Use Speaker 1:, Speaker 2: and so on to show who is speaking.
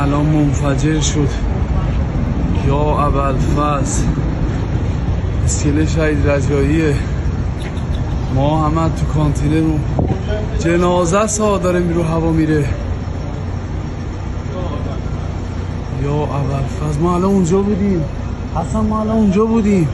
Speaker 1: الان منفجر شد. یا ابوالفضل اسکله شهید رجاییه. ما همه تو کانتینر رو جنازه سا داره رو هوا میره. یا ابوالفضل ما الان اونجا بودیم. حسن ما الان اونجا بودیم.